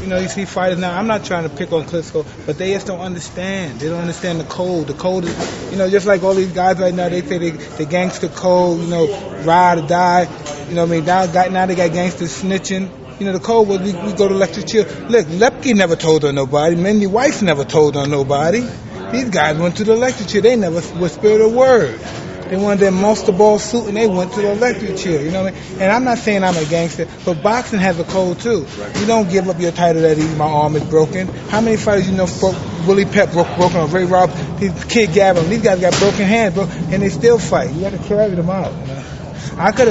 you see fighters now. I'm not trying to pick on Klitschko, but they just don't understand. They don't understand the code. The code is, just like all these guys right now. They say they gangster code. Ride or die. Now they got gangsters snitching. The code was we go to electric chair. Look, Lepke never told on nobody. Mindy Weiss never told on nobody. These guys went to the electric chair. They never whispered a word. They wanted their monster ball suit and they went to the electric chair. And I'm not saying I'm a gangster, but boxing has a code too. You don't give up your title that easy. My arm is broken. How many fighters Willie Pep broken on Ray Rob, Kid Gavin? These guys got broken hands, bro, and they still fight. You got to carry them out. I could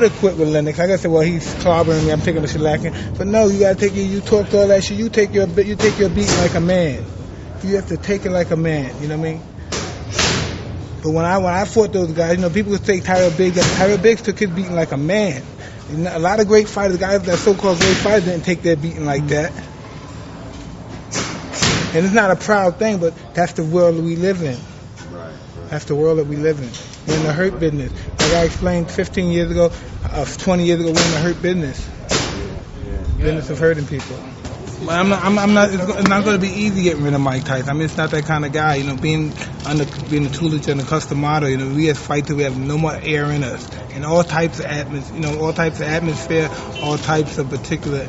have quit with Lennox. I could say, well, he's clobbering me. I'm taking the shellacking. But no, you got to you talk all that shit. You take your beating like a man. You have to take it like a man. You know what I mean? But when I fought those guys, people would say Tyrell Biggs took his beating like a man. A lot of great fighters, guys that so-called great fighters, didn't take their beating like that. And it's not a proud thing, but that's the world that we live in. That's the world that we live in. We're in the hurt business. Like I explained 15 years ago, 20 years ago, we're in the hurt business. Business of hurting people. But it's not going to be easy getting rid of Mike Tyson. I mean, it's not that kind of guy. Being the tutelage and the customato, we as fighters, we have no more air in us. And all types of atmosphere, all types of particular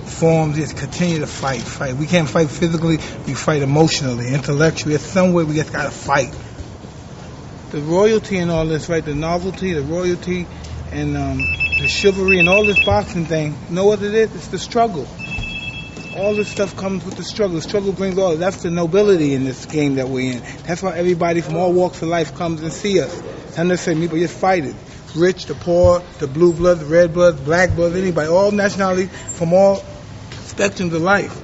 forms, just continue to fight. We can't fight physically, we fight emotionally, intellectually. It's some way we just got to fight. The royalty and all this, right? The novelty, the royalty, and the chivalry and all this boxing thing, you know what it is? It's the struggle. All this stuff comes with the struggle. The struggle brings all. That's the nobility in this game that we're in. That's why everybody from all walks of life comes and see us. Not necessarily me, but just fight it. Rich, the poor, the blue bloods, the red bloods, black bloods, anybody, all nationalities from all spectrums of life.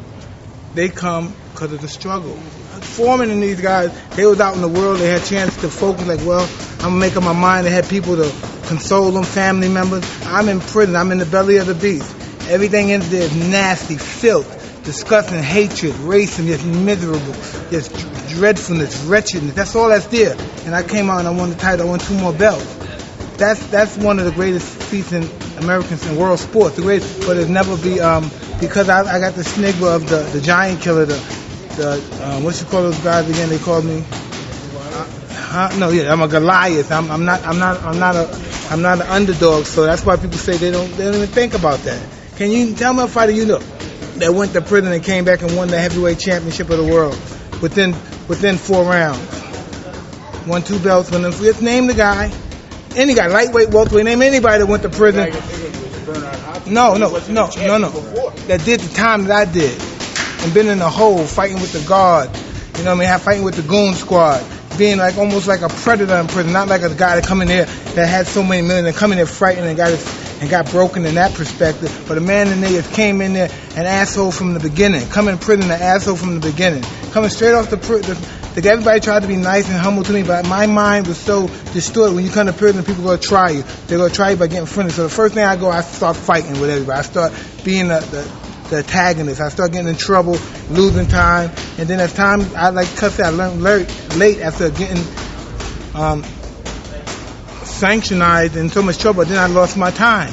They come because of the struggle. Foreman and these guys, they was out in the world. They had a chance to focus like, well, I'm going to make up my mind. They had people to console them, family members. I'm in prison. I'm in the belly of the beast. Everything in there is nasty, filth, disgusting, hatred, racism, just miserable, just dreadfulness, wretchedness. That's all that's there. And I came out and I won the title. I won 2 more belts. That's one of the greatest feats in Americans in world sports. The greatest, but it'll never be because I got the snigger of the giant killer, the what you call those guys again? They called me. I'm a Goliath. I'm not an underdog. So that's why people say they don't even think about that. Can you tell me a fighter that went to prison and came back and won the heavyweight championship of the world within 4 rounds? Won 2 belts. Just name the guy. Any guy, lightweight, welterweight, name anybody that went to prison. No. That did the time that I did. And been in the hole, fighting with the guard. You know what I mean? Fighting with the goon squad. Being like almost like a predator in prison. Not like a guy that come in there that had so many millions and come in there fighting and got broken in that perspective. But a man in there just came in there an asshole from the beginning. Coming in prison an asshole from the beginning. Coming straight off the everybody tried to be nice and humble to me, but my mind was so distorted. When you come to prison, people are going to try you. They're going to try you by getting friendly. So the first thing I start fighting with everybody. I start being the antagonist. I start getting in trouble, losing time. And then as time, I learned late after getting sanctioned in so much trouble. Then I lost my time.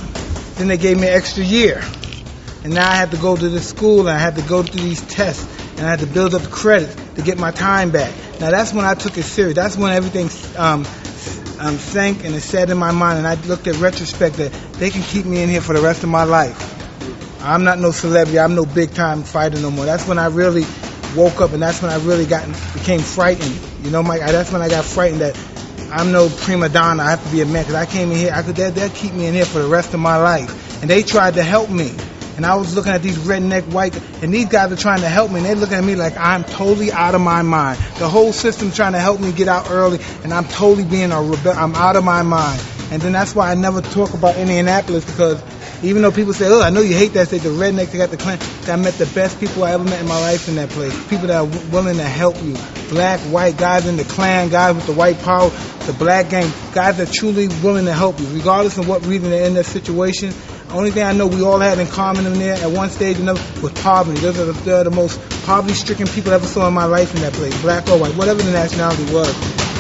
Then they gave me an extra year. And now I had to go to this school and I had to go through these tests and I had to build up the credits to get my time back. Now that's when I took it serious. That's when everything sank and it sat in my mind, and I looked at retrospect that they can keep me in here for the rest of my life. I'm not no celebrity. I'm no big time fighter no more. That's when I really woke up, and that's when I really became frightened. Mike. That's when I got frightened that I'm no prima donna. I have to be a man because I came in here. They'll keep me in here for the rest of my life, and they tried to help me. And I was looking at these redneck white, and these guys are trying to help me, and they're looking at me like I'm totally out of my mind. The whole system trying to help me get out early, and I'm totally being a rebel. I'm out of my mind. And then that's why I never talk about Indianapolis, because even though people say, oh, I know you hate that state, the rednecks, they got the Klan, I met the best people I ever met in my life in that place. People that are willing to help you. Black, white, guys in the Klan, guys with the white power, the black gang, guys that are truly willing to help you, regardless of what reason they're in that situation. The only thing I know we all had in common in there at one stage was poverty. They're the most poverty-stricken people I ever saw in my life in that place, black or white, whatever the nationality was.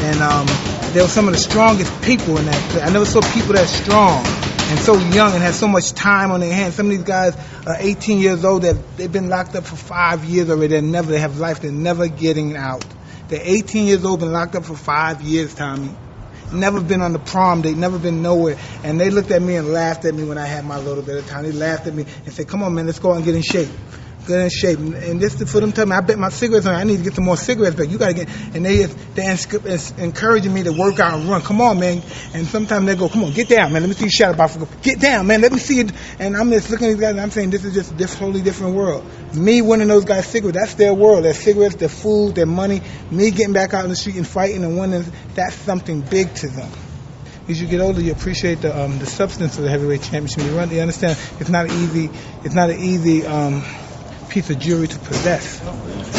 And they were some of the strongest people in that place. I never saw people that strong. and so young and have so much time on their hands. Some of these guys are 18 years old. They've been locked up for 5 years already. They have life. They're never getting out. They're 18 years old, been locked up for 5 years, Tommy. Never been on the prom date, never been nowhere. And they looked at me and laughed at me when I had my little bit of time. They laughed at me and said, come on, man, let's go out and get in shape. Get in shape. And this is for them telling me, I bet my cigarettes on. I need to get some more cigarettes back. You got to get. And they're encouraging me to work out and run. Come on, man. And sometimes they go, come on, get down, man. Let me see you shadow box. Get down, man. Let me see it. And I'm just looking at these guys and I'm saying, this is just a totally different world. Me winning those guys cigarettes, that's their world. Their cigarettes, their food, their money. Me getting back out in the street and fighting and winning, that's something big to them. As you get older, you appreciate the substance of the heavyweight championship. You understand it's not an easy piece of jewelry to possess.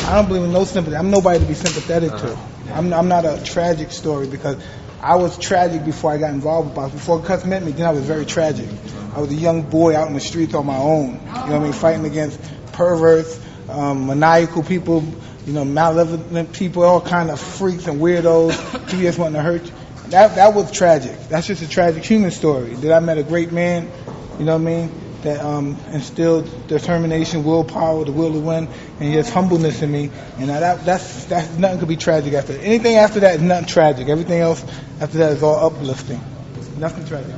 I don't believe in no sympathy. I'm nobody to be sympathetic to. I'm not a tragic story because I was tragic before I got involved with boxing. Before Cus met me, then I was very tragic. I was a young boy out in the streets on my own. You know what I mean? Fighting against perverts, maniacal people, malevolent people, all kind of freaks and weirdos. People just wanting to hurt you. That was tragic. That's just a tragic human story. That I met a great man, you know what I mean, that instilled determination, willpower, the will to win, and just humbleness in me. And that's nothing could be tragic after. Anything after that is nothing tragic. Everything else after that is all uplifting. Nothing tragic.